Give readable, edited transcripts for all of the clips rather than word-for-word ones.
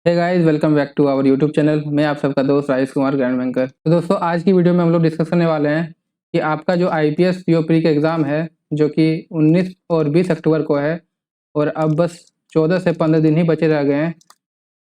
Hey guys, welcome back to our YouTube channel. मैं आप सबका दोस्त राजेश कुमार ग्रैंड बैंकर। तो दोस्तों, आज की वीडियो में हम लोग डिस्कस करने वाले हैं कि आपका जो आईपीएस पीओ प्री का एग्ज़ाम है, जो कि 19 और 20 अक्टूबर को है और अब बस 14 से 15 दिन ही बचे रह गए हैं।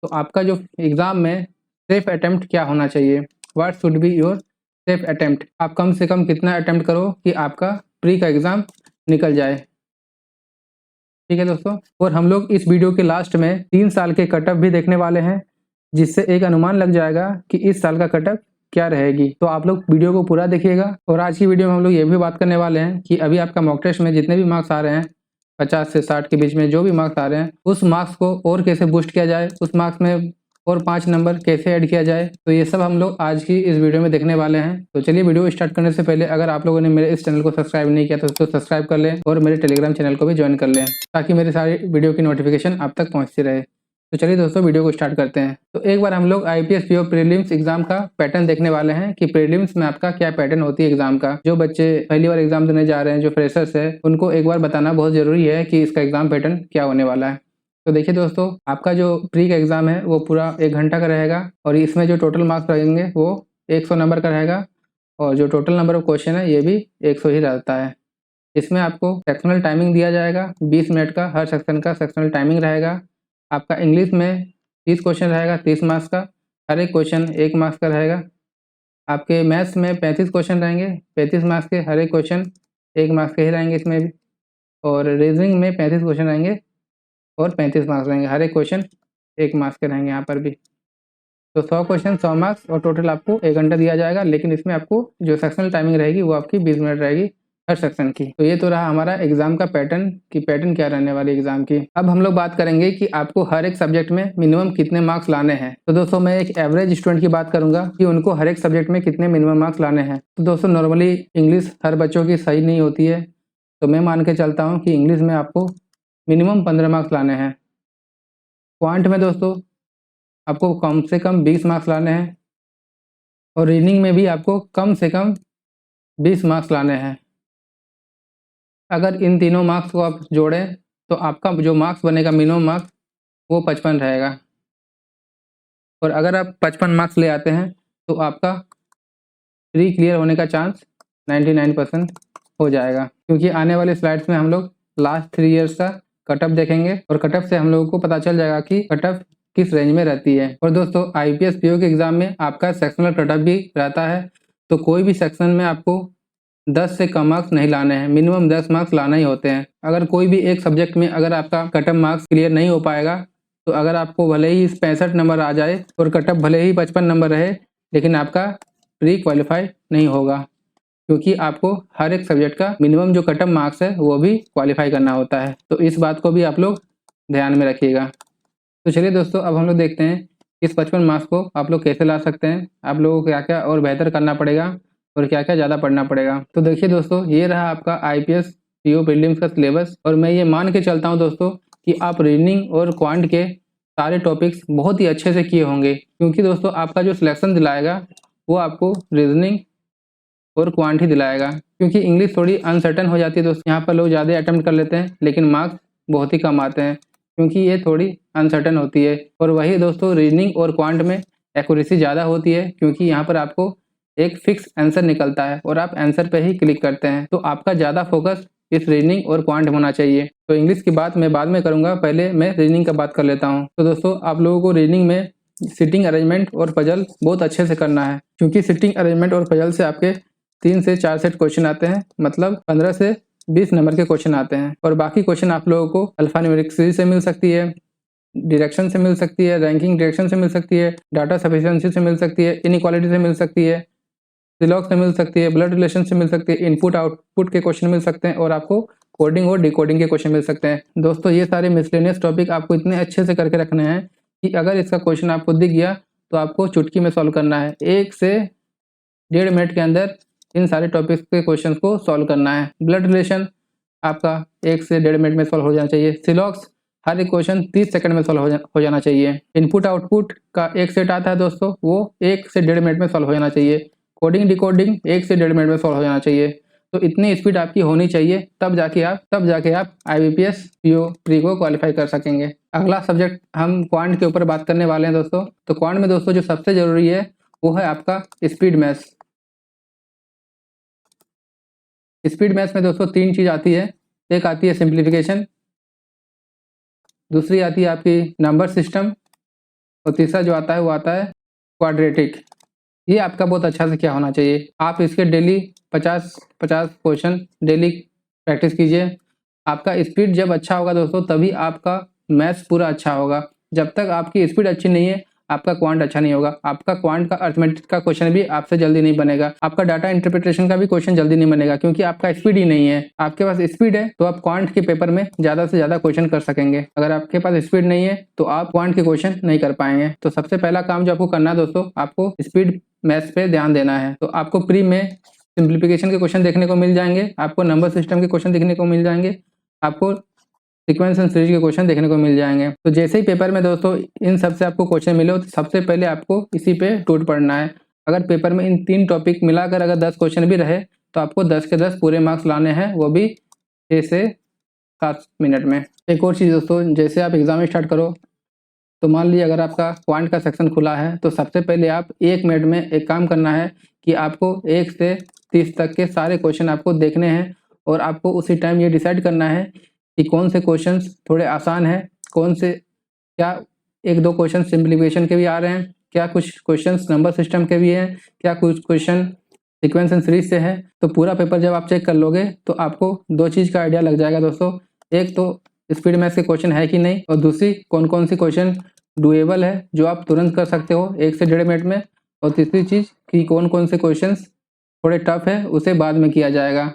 तो आपका जो एग्ज़ाम में सेफ अटेम्प्ट क्या होना चाहिए, what should be your safe attempt. आप कम से कम कितना अटेम्प्ट करो कि आपका प्री का एग्ज़ाम निकल जाए। ठीक है दोस्तों, और हम लोग इस वीडियो के लास्ट में 3 साल के कट ऑफ भी देखने वाले हैं, जिससे एक अनुमान लग जाएगा कि इस साल का कट ऑफ क्या रहेगी। तो आप लोग वीडियो को पूरा देखिएगा। और आज की वीडियो में हम लोग ये भी बात करने वाले हैं कि अभी आपका मॉक टेस्ट में जितने भी मार्क्स आ रहे हैं, 50 से 60 के बीच में जो भी मार्क्स आ रहे हैं, उस मार्क्स को और कैसे बूस्ट किया जाए, उस मार्क्स में और 5 नंबर कैसे ऐड किया जाए। तो ये सब हम लोग आज की इस वीडियो में देखने वाले हैं। तो चलिए, वीडियो स्टार्ट करने से पहले अगर आप लोगों ने मेरे इस चैनल को सब्सक्राइब नहीं किया तो सब्सक्राइब कर लें और मेरे टेलीग्राम चैनल को भी ज्वाइन कर लें, ताकि मेरी सारी वीडियो की नोटिफिकेशन आप तक पहुंचती रहे। तो चलिए दोस्तों, वीडियो को स्टार्ट करते हैं। तो एक बार हम लोग आईपीएस पीओ प्रीलिम्स एग्जाम का पैटर्न देखने वाले हैं कि प्रीलिम्स में आपका क्या पैटर्न होती है एग्जाम का। जो बच्चे पहली बार एग्जाम देने जा रहे हैं, जो फ्रेशर्स है, उनको एक बार बताना बहुत जरूरी है कि इसका एग्जाम पैटर्न क्या होने वाला है। तो देखिए दोस्तों, आपका जो प्री का एग्जाम है वो पूरा 1 घंटा का रहेगा और इसमें जो टोटल मार्क्स रहेंगे वो 100 नंबर का रहेगा और जो टोटल नंबर ऑफ क्वेश्चन है ये भी 100 ही रहता है। इसमें आपको सेक्शनल टाइमिंग दिया जाएगा 20 मिनट का, हर सेक्शन का सेक्शनल टाइमिंग रहेगा। आपका इंग्लिश में 30 क्वेश्चन रहेगा, 30 मार्क्स का, हर एक क्वेश्चन 1 मार्क्स का रहेगा। आपके मैथ्स में 35 क्वेश्चन रहेंगे, 35 मार्क्स के, हर एक क्वेश्चन 1 मार्क्स के ही रहेंगे इसमें भी। और रीजनिंग में 35 क्वेश्चन रहेंगे और 35 मार्क्स रहेंगे, हर एक क्वेश्चन 1 मार्क्स के रहेंगे यहाँ पर भी। तो 100 क्वेश्चन 100 मार्क्स और टोटल आपको 1 घंटा दिया जाएगा। लेकिन इसमें आपको जो सेक्शनल टाइमिंग रहेगी वो आपकी 20 मिनट रहेगी हर सेक्शन की। तो ये तो रहा हमारा एग्जाम का पैटर्न कि पैटर्न क्या रहने वाली एग्जाम की। अब हम लोग बात करेंगे कि आपको हर एक सब्जेक्ट में मिनिमम कितने मार्क्स लाने हैं। तो दोस्तों, मैं एक एवरेज स्टूडेंट की बात करूंगा कि उनको हर एक सब्जेक्ट में कितने मिनिमम मार्क्स लाने हैं। तो दोस्तों, नॉर्मली इंग्लिश हर बच्चों की सही नहीं होती है, तो मैं मान के चलता हूँ कि इंग्लिश में आपको मिनिमम 15 मार्क्स लाने हैं। क्वांट में दोस्तों आपको कम से कम 20 मार्क्स लाने हैं और रीजनिंग में भी आपको कम से कम 20 मार्क्स लाने हैं। अगर इन तीनों मार्क्स को आप जोड़ें तो आपका जो मार्क्स बनेगा मिनिमम मार्क्स वो 55 रहेगा। और अगर आप 55 मार्क्स ले आते हैं तो आपका प्री क्लियर होने का चांस 99% हो जाएगा, क्योंकि आने वाले स्लाइड्स में हम लोग लास्ट 3 इयर्स का कट ऑफ देखेंगे और कट ऑफ से हम लोगों को पता चल जाएगा कि कट ऑफ किस रेंज में रहती है। और दोस्तों, आईपीएस पीओ के एग्जाम में आपका सेक्शनल कट ऑफ भी रहता है, तो कोई भी सेक्शन में आपको 10 से कम मार्क्स नहीं लाने हैं, मिनिमम 10 मार्क्स लाना ही होते हैं। अगर कोई भी एक सब्जेक्ट में अगर आपका कट ऑफ मार्क्स क्लियर नहीं हो पाएगा, तो अगर आपको भले ही 65 नंबर आ जाए और कट ऑफ भले ही 55 नंबर रहे, लेकिन आपका प्री क्वालिफाई नहीं होगा, क्योंकि आपको हर एक सब्जेक्ट का मिनिमम जो कट ऑफ मार्क्स है वो भी क्वालिफाई करना होता है। तो इस बात को भी आप लोग ध्यान में रखिएगा। तो चलिए दोस्तों, अब हम लोग देखते हैं इस 55 मार्क्स को आप लोग कैसे ला सकते हैं, आप लोगों को क्या क्या और बेहतर करना पड़ेगा और क्या क्या ज़्यादा पढ़ना पड़ेगा। तो देखिए दोस्तों, ये रहा आपका आईपीएस पीओ प्रीलिम्स का सिलेबस। और मैं ये मान के चलता हूँ दोस्तों कि आप रीजनिंग और क्वांट के सारे टॉपिक्स बहुत ही अच्छे से किए होंगे, क्योंकि दोस्तों आपका जो सिलेक्शन दिलाएगा वो आपको रीजनिंग और क्वांट ही दिलाएगा। क्योंकि इंग्लिश थोड़ी अनसर्टन हो जाती है दोस्तों, यहाँ पर लोग ज़्यादा अटेम्प्ट कर लेते हैं लेकिन मार्क्स बहुत ही कम आते हैं, क्योंकि ये थोड़ी अनसर्टन होती है। और वही दोस्तों रीजनिंग और क्वांट में एक्यूरेसी ज़्यादा होती है, क्योंकि यहाँ पर आपको एक फिक्स आंसर निकलता है और आप आंसर पे ही क्लिक करते हैं। तो आपका ज़्यादा फोकस इस रीजनिंग और क्वांट होना चाहिए। तो इंग्लिश की बात मैं बाद में करूँगा, पहले मैं रीजनिंग का बात कर लेता हूँ। तो दोस्तों, आप लोगों को रीजनिंग में सिटिंग अरेंजमेंट और पजल बहुत अच्छे से करना है, क्योंकि सिटिंग अरेंजमेंट और पजल से आपके 3 से 4 सेट क्वेश्चन आते हैं, मतलब 15 से 20 नंबर के क्वेश्चन आते हैं। और बाकी क्वेश्चन आप लोगों को अल्फान्यूमेरिक सीरीज से मिल सकती है, डायरेक्शन से मिल सकती है, रैंकिंग डायरेक्शन से मिल सकती है, डाटा सफिशिएंसी से मिल सकती है, इनइक्वालिटी से मिल सकती है, सिलॉग से मिल सकती है, ब्लड रिलेशन से मिल सकती है, इनपुट आउटपुट के क्वेश्चन मिल सकते हैं और आपको कोडिंग और डिकोडिंग के क्वेश्चन मिल सकते हैं। दोस्तों, ये सारे मिसलेनियस टॉपिक आपको इतने अच्छे से करके रखने हैं कि अगर इसका क्वेश्चन आपको दिख गया तो आपको चुटकी में सॉल्व करना है। 1 से 1.5 मिनट के अंदर इन सारे टॉपिक्स के क्वेश्चन को सॉल्व करना है। ब्लड रिलेशन आपका 1 से 1.5 मिनट में सॉल्व हो जाना चाहिए। सिलॉक्स हर एक क्वेश्चन 30 सेकंड में सॉल्व हो जाना चाहिए। इनपुट आउटपुट का एक सेट आता है दोस्तों, वो 1 से 1.5 मिनट में सॉल्व हो जाना चाहिए। कोडिंग डिकोडिंग 1 से 1.5 मिनट में सॉल्व हो जाना चाहिए। तो इतनी स्पीड आपकी होनी चाहिए, तब जाके आप IBPS पीओ प्री को क्वालिफाई कर सकेंगे। अगला सब्जेक्ट हम क्वांट के ऊपर बात करने वाले हैं दोस्तों। तो क्वांट में दोस्तों जो सबसे ज़रूरी है वो है आपका स्पीड मैथ्स। स्पीड मैथ्स में दोस्तों 3 चीज़ आती है। एक आती है सिंप्लीफिकेशन, दूसरी आती है आपकी नंबर सिस्टम, और तीसरा जो आता है वो आता है क्वाड्रेटिक। ये आपका बहुत अच्छा से क्या होना चाहिए, आप इसके डेली 50-50 क्वेश्चन डेली प्रैक्टिस कीजिए। आपका स्पीड जब अच्छा होगा दोस्तों तभी आपका मैथ्स पूरा अच्छा होगा। जब तक आपकी स्पीड अच्छी नहीं है आपका क्वांट अच्छा नहीं होगा। आपका क्वांट का अर्थमेटिक का क्वेश्चन भी आपसे जल्दी नहीं बनेगा, आपका डाटा इंटरप्रिटेशन का भी क्वेश्चन जल्दी नहीं बनेगा, क्योंकि आपका स्पीड ही नहीं है। आपके पास स्पीड है तो आप क्वांट के पेपर में ज़्यादा से ज़्यादा क्वेश्चन कर सकेंगे। अगर आपके पास स्पीड नहीं है तो आप क्वांट के क्वेश्चन नहीं कर पाएंगे। तो सबसे पहला काम जो आपको करना है दोस्तों, आपको स्पीड मैथ्स पे ध्यान देना है। तो आपको प्री में सिंप्लीफिकेशन के क्वेश्चन देखने को मिल जाएंगे, आपको नंबर सिस्टम के क्वेश्चन देखने को मिल जाएंगे, आपको सीक्वेंस एंड सीरीज के क्वेश्चन देखने को मिल जाएंगे। तो जैसे ही पेपर में दोस्तों इन सब से आपको क्वेश्चन मिले तो सबसे पहले आपको इसी पे टूट पड़ना है। अगर पेपर में इन 3 टॉपिक मिलाकर अगर 10 क्वेश्चन भी रहे तो आपको 10 के 10 पूरे मार्क्स लाने हैं, वो भी 6 से 7 मिनट में। एक और चीज़ दोस्तों, जैसे आप एग्जाम स्टार्ट करो तो मान लीजिए अगर आपका क्वांट का सेक्शन खुला है तो सबसे पहले आप 1 मिनट में एक काम करना है कि आपको 1 से 30 तक के सारे क्वेश्चन आपको देखने हैं, और आपको उसी टाइम ये डिसाइड करना है कि कौन से क्वेश्चंस थोड़े आसान हैं, कौन से क्या 1-2 क्वेश्चन सिंप्लीफिकेशन के भी आ रहे हैं, क्या कुछ क्वेश्चंस नंबर सिस्टम के भी हैं, क्या कुछ क्वेश्चन सीक्वेंस एंड सीरीज से है। तो पूरा पेपर जब आप चेक कर लोगे तो आपको 2 चीज़ का आइडिया लग जाएगा दोस्तों। एक तो स्पीड मैथ्स के क्वेश्चन है कि नहीं, और दूसरी कौन कौन सी क्वेश्चन डुएबल है जो आप तुरंत कर सकते हो 1 से 1.5 मिनट में, और तीसरी चीज़ कि कौन कौन से क्वेश्चन थोड़े टफ है उसे बाद में किया जाएगा।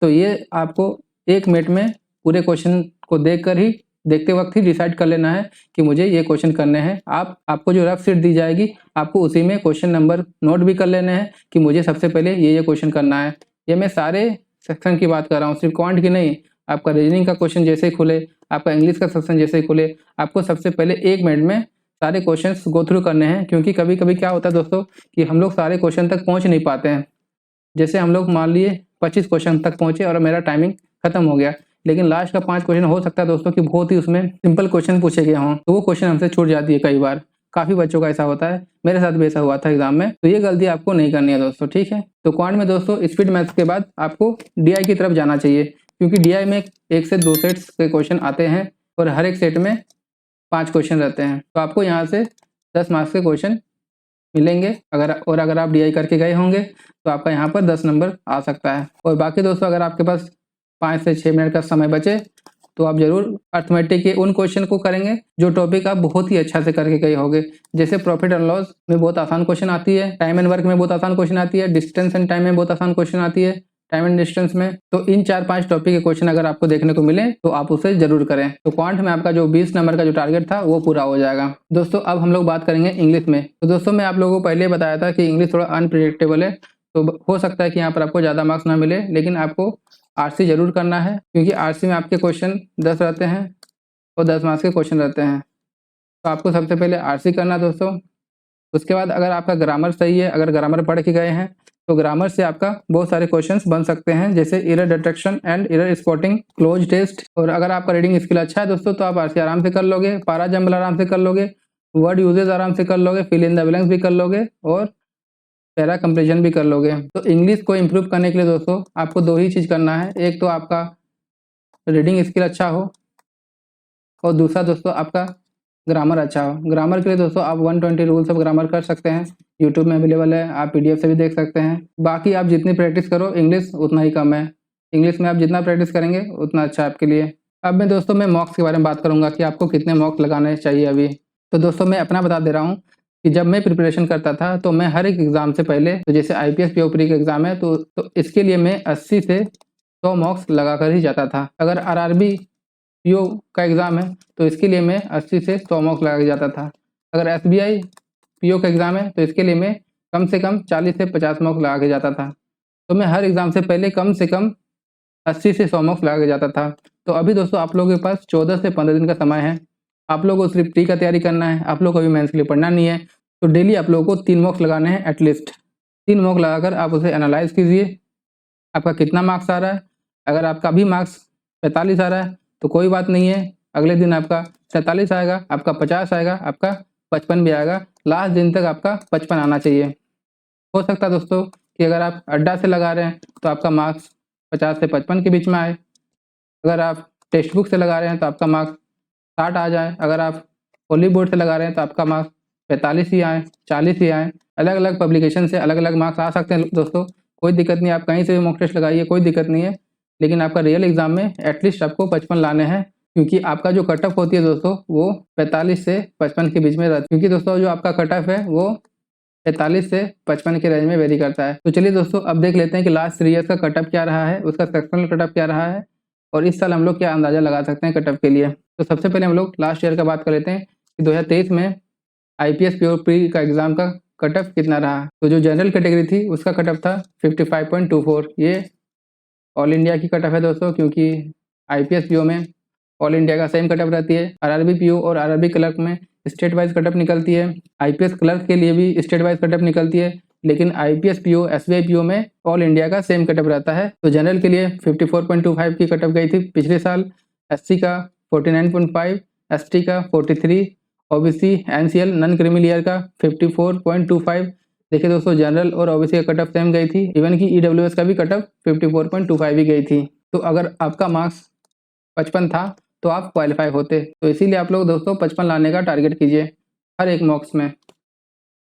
तो ये आपको 1 मिनट में पूरे क्वेश्चन को देखते वक्त ही डिसाइड कर लेना है कि मुझे ये क्वेश्चन करने हैं। आपको जो रफ शीट दी जाएगी आपको उसी में क्वेश्चन नंबर नोट भी कर लेने हैं कि मुझे सबसे पहले ये क्वेश्चन करना है। ये मैं सारे सेक्शन की बात कर रहा हूँ, सिर्फ क्वांट की नहीं। आपका रीजनिंग का क्वेश्चन जैसे ही खुले, आपका इंग्लिश का सेक्शन जैसे ही खुले, आपको सबसे पहले 1 मिनट में सारे क्वेश्चन गो थ्रू करने हैं। क्योंकि कभी कभी क्या होता है दोस्तों कि हम लोग सारे क्वेश्चन तक पहुँच नहीं पाते हैं। जैसे हम लोग मान लिए 25 क्वेश्चन तक पहुंचे और मेरा टाइमिंग खत्म हो गया, लेकिन लास्ट का 5 क्वेश्चन हो सकता है दोस्तों कि बहुत ही उसमें सिंपल क्वेश्चन पूछे गए हों, तो वो क्वेश्चन हमसे छूट जाती है कई बार। काफ़ी बच्चों का ऐसा होता है, मेरे साथ भी ऐसा हुआ था एग्जाम में। तो ये गलती आपको नहीं करनी है दोस्तों, ठीक है। तो क्वांट में दोस्तों स्पीड मैथ्स के बाद आपको डीआई की तरफ जाना चाहिए, क्योंकि डीआई में 1 से 2 सेट्स के क्वेश्चन आते हैं और हर एक सेट में 5 क्वेश्चन रहते हैं। तो आपको यहाँ से 10 मार्क्स के क्वेश्चन मिलेंगे। अगर आप डीआई करके गए होंगे तो आपका यहाँ पर 10 नंबर आ सकता है। और बाकी दोस्तों अगर आपके पास 5 से 6 मिनट का समय बचे तो आप जरूर अर्थमेटिक के उन क्वेश्चन को करेंगे जो टॉपिक आप बहुत ही अच्छा से करके गए होंगे। जैसे प्रॉफिट एंड लॉस में बहुत आसान क्वेश्चन आती है, टाइम एंड वर्क में बहुत आसान क्वेश्चन आती है, डिस्टेंस एंड टाइम में बहुत आसान क्वेश्चन आती है, टाइम एंड डिस्टेंस में। तो इन 4-5 टॉपिक के क्वेश्चन अगर आपको देखने को मिले तो आप उसे जरूर करें। तो क्वांट में आपका जो 20 नंबर का जो टारगेट था वो पूरा हो जाएगा। दोस्तों अब हम लोग बात करेंगे इंग्लिश में। तो दोस्तों मैं आप लोगों को पहले बताया था कि इंग्लिश थोड़ा अनप्रिडिक्टेबल है, तो हो सकता है कि यहाँ पर आपको ज़्यादा मार्क्स ना मिले, लेकिन आपको आरसी जरूर करना है, क्योंकि आरसी में आपके क्वेश्चन 10 रहते हैं और 10 मार्क्स के क्वेश्चन रहते हैं। तो आपको सबसे पहले आरसी करना है दोस्तों। उसके बाद अगर आपका ग्रामर सही है, अगर ग्रामर पढ़ के गए हैं तो ग्रामर से आपका बहुत सारे क्वेश्चंस बन सकते हैं, जैसे error detection and error spotting, cloze test. और अगर आपका रीडिंग स्किल अच्छा है दोस्तों तो आप आरसी आराम से कर लोगे, पारा जंबल आराम से कर लोगे, वर्ड यूजेज आराम से कर लोगे, फिल इन द ब्लैंक्स भी कर लोगे, और पैरा कंपेरिजन भी कर लोगे। तो इंग्लिश को इम्प्रूव करने के लिए दोस्तों आपको 2 ही चीज़ करना है। एक तो आपका रीडिंग स्किल अच्छा हो, और दूसरा दोस्तों आपका ग्रामर अच्छा हो। ग्रामर के लिए दोस्तों आप 120 रूल्स ऑफ ग्रामर कर सकते हैं, यूट्यूब में अवेलेबल है, आप पीडीएफ से भी देख सकते हैं। बाकी आप जितनी प्रैक्टिस करो इंग्लिश उतना ही कम है, इंग्लिश में आप जितना प्रैक्टिस करेंगे उतना अच्छा है आपके लिए। अब मैं दोस्तों मैं मॉक्स के बारे में बात करूंगा कि आपको कितने मॉक्स लगाने चाहिए अभी। तो दोस्तों मैं अपना बता दे रहा हूँ कि जब मैं प्रिपरेशन करता था तो मैं हर एक एग्ज़ाम से पहले, तो जैसे आईपीएस पीओपी का एग्ज़ाम है तो इसके लिए मैं 80 से 100 मॉक्स लगा कर ही जाता था। अगर आरआरबी पीओ का एग्ज़ाम है तो इसके लिए मैं 80 से 100 मॉक्स लगा के जाता था। अगर एसबीआई पीओ का एग्ज़ाम है तो इसके लिए मैं कम से कम 40 से 50 मॉक्स लगा के जाता था। तो मैं हर एग्ज़ाम से पहले कम से कम 80 से 100 मॉक्स लगा के जाता था। तो अभी दोस्तों आप लोगों के पास 14 से 15 दिन का समय है। आप लोगों को सिर्फ प्री का तैयारी करना है, आप लोग को अभी मेंस के लिए पढ़ना नहीं है। तो डेली आप लोगों को 3 मॉक्स लगाने हैं एटलीस्ट। 3 मॉक्स लगाकर आप उसे एनालाइज कीजिए, आपका कितना मार्क्स आ रहा है। अगर आपका अभी मार्क्स 45 आ रहा है तो कोई बात नहीं है, अगले दिन आपका 47 आएगा, आपका 50 आएगा, आपका 55 भी आएगा। लास्ट दिन तक आपका 55 आना चाहिए। हो सकता है दोस्तों कि अगर आप अड्डा से लगा रहे हैं तो आपका मार्क्स 50 से 55 के बीच में आए। अगर आप टेक्स्ट बुक से लगा रहे हैं तो आपका मार्क्स 60 आ जाए। अगर आप होली बोर्ड से लगा रहे हैं तो आपका मार्क्स 45 ही आए, 40 ही आए। अलग अलग पब्लिकेशन से अलग अलग मार्क्स आ सकते हैं दोस्तों, कोई दिक्कत नहीं। आप कहीं से भी मॉक टेस्ट लगाइए, कोई दिक्कत नहीं है। लेकिन आपका रियल एग्जाम में एटलीस्ट आपको 55 लाने हैं, क्योंकि आपका जो कट ऑफ होती है दोस्तों वो 45 से 55 के बीच में रहती है। क्योंकि दोस्तों जो आपका कट ऑफ है वो 45 से 55 के रेंज में वेरी करता है। तो चलिए दोस्तों अब देख लेते हैं कि लास्ट 3 ईयर्स का कट ऑफ क्या रहा है, उसका सेक्शनल कट ऑफ क्या रहा है और इस साल हम लोग क्या अंदाजा लगा सकते हैं कट ऑफ के लिए। तो सबसे पहले हम लोग लास्ट ईयर का बात कर लेते हैं कि 2023 में IPS प्योर प्री का एग्जाम का कट ऑफ कितना रहा। तो जो जनरल कैटेगरी थी उसका कट ऑफ था 55.24। ये ऑल इंडिया की कट ऑफ है दोस्तों, क्योंकि IPS PO में ऑल इंडिया का सेम कट ऑफ रहती है। RRB PO और RRB क्लर्क में स्टेट वाइज कट ऑफ निकलती है। IPS क्लर्क के लिए भी स्टेट वाइज कट ऑफ निकलती है, लेकिन IPS PO SBI PO में ऑल इंडिया का सेम कट ऑफ रहता है। तो जनरल के लिए 54.25 की कट ऑफ गई थी पिछले साल, SC का 49.5, ST का 43, OBC NCL non creamy layer का 54.25। देखिए दोस्तों जनरल और OBC का कट ऑफ सेम गई थी, इवन कि EWS का भी कट ऑफ 54.25 ही गई थी। तो अगर आपका मार्क्स 55 था तो आप क्वालिफाई होते। तो इसीलिए आप लोग दोस्तों 55 लाने का टारगेट कीजिए हर एक मॉक्स में।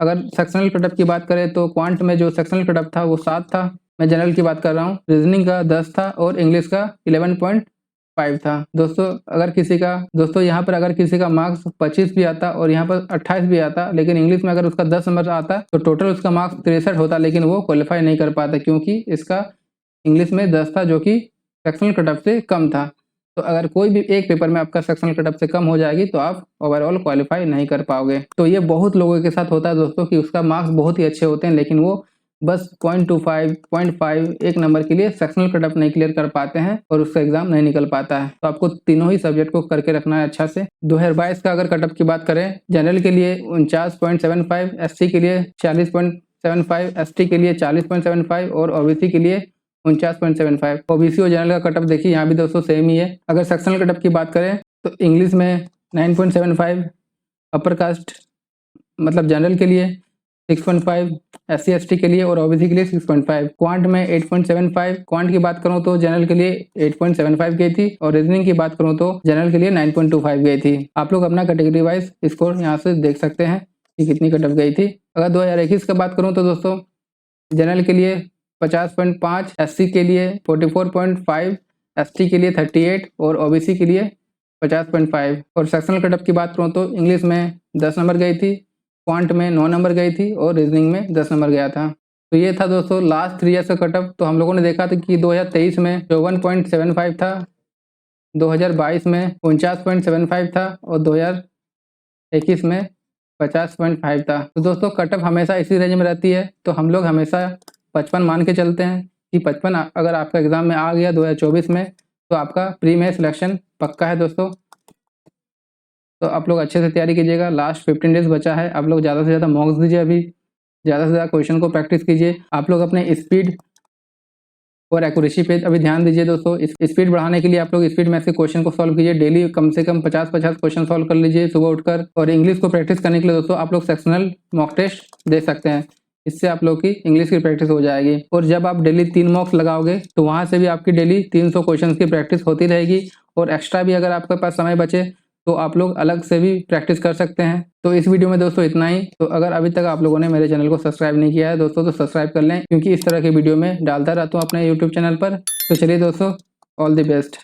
अगर सेक्शनल कट ऑफ की बात करें तो क्वांट में जो सेक्शनल कट ऑफ था वो 7 था, मैं जनरल की बात कर रहा हूँ। रीजनिंग का 10 था और इंग्लिश का 11.5 था। दोस्तों अगर किसी का यहाँ पर अगर किसी का मार्क्स 25 भी आता और यहाँ पर 28 भी आता, लेकिन इंग्लिश में अगर उसका 10 नंबर आता तो टोटल उसका मार्क्स 63 होता, लेकिन वो क्वालिफाई नहीं कर पाता क्योंकि इसका इंग्लिश में 10 था जो कि सेक्शनल कट ऑफ से कम था। तो अगर कोई भी एक पेपर में आपका सेक्शनल कट ऑफ से कम हो जाएगी तो आप ओवरऑल क्वालिफाई नहीं कर पाओगे। तो ये बहुत लोगों के साथ होता है दोस्तों कि उसका मार्क्स बहुत ही अच्छे होते हैं, लेकिन वो बस 0.25, 0.5 एक नंबर के लिए सेक्शनल कट ऑफ नहीं क्लियर कर पाते हैं और उसका एग्जाम नहीं निकल पाता है। तो आपको तीनों ही सब्जेक्ट को करके रखना है अच्छा से। 2022 का अगर कट ऑफ की बात करें, जनरल के लिए 49.75, SC के लिए 40.75, ST के लिए 40.75 और OBC के लिए 49.75। OBC और जनरल का कट ऑफ देखिए यहाँ भी दोस्तों सेम ही है। अगर सेक्शनल कट ऑफ की बात करें तो इंग्लिश में 9.75, अपर कास्ट मतलब जनरल के लिए 6.5, SC ST के लिए और OBC के लिए 6.5। क्वांट में 8.75। क्वांट की बात करूं तो जनरल के लिए 8.75 गई थी और रीजनिंग की बात करूं तो जनरल के लिए 9.25 गई थी। आप लोग अपना कैटेगरी वाइज स्कोर यहाँ से देख सकते हैं कि कितनी कट ऑफ गई थी। अगर 2021 का बात करूँ तो दोस्तों जनरल के लिए 50.5, SC के लिए 44.5, ST के लिए 38 और OBC के लिए 50.5। और सेक्शनल कट ऑफ की बात करूँ तो इंग्लिश में 10 नंबर गई थी, क्वांट में 9 नंबर गई थी और रीजनिंग में 10 नंबर गया था। तो ये था दोस्तों लास्ट 3 ईयर्स का कट ऑफ। तो हम लोगों ने देखा था कि 2023 में 54.75 था, 2022 में 49.75 था और 2021 में 50.5 था। तो दोस्तों कट ऑफ हमेशा इसी रेंज में रहती है, तो हम लोग हमेशा 55 मान के चलते हैं कि 55 अगर आपका एग्जाम में आ गया 2024 में तो आपका प्री में सिलेक्शन पक्का है दोस्तों। तो आप लोग अच्छे से तैयारी कीजिएगा, लास्ट 15 डेज बचा है। आप लोग ज़्यादा से ज़्यादा मॉक्स दीजिए, अभी ज़्यादा से ज़्यादा क्वेश्चन को प्रैक्टिस कीजिए। आप लोग अपने स्पीड और एक्यूरेसी पे अभी ध्यान दीजिए दोस्तों। स्पीड बढ़ाने के लिए आप लोग स्पीड मैथ्स के क्वेश्चन को सॉल्व कीजिए, डेली कम से कम 50-50 क्वेश्चन सॉल्व कर लीजिए सुबह उठकर। और इंग्लिश को प्रैक्टिस करने के लिए दोस्तों आप लोग सेक्शनल मॉक टेस्ट दे सकते हैं, इससे आप लोग की इंग्लिश की प्रैक्टिस हो जाएगी। और जब आप डेली 3 मॉक्स लगाओगे तो वहां से भी आपकी डेली 300 क्वेश्चन की प्रैक्टिस होती रहेगी। और एक्स्ट्रा भी अगर आपके पास समय बचे तो आप लोग अलग से भी प्रैक्टिस कर सकते हैं। तो इस वीडियो में दोस्तों इतना ही। तो अगर अभी तक आप लोगों ने मेरे चैनल को सब्सक्राइब नहीं किया है दोस्तों तो सब्सक्राइब कर लें, क्योंकि इस तरह के वीडियो में डालता रहता हूँ अपने यूट्यूब चैनल पर। तो चलिए दोस्तों, ऑल द बेस्ट।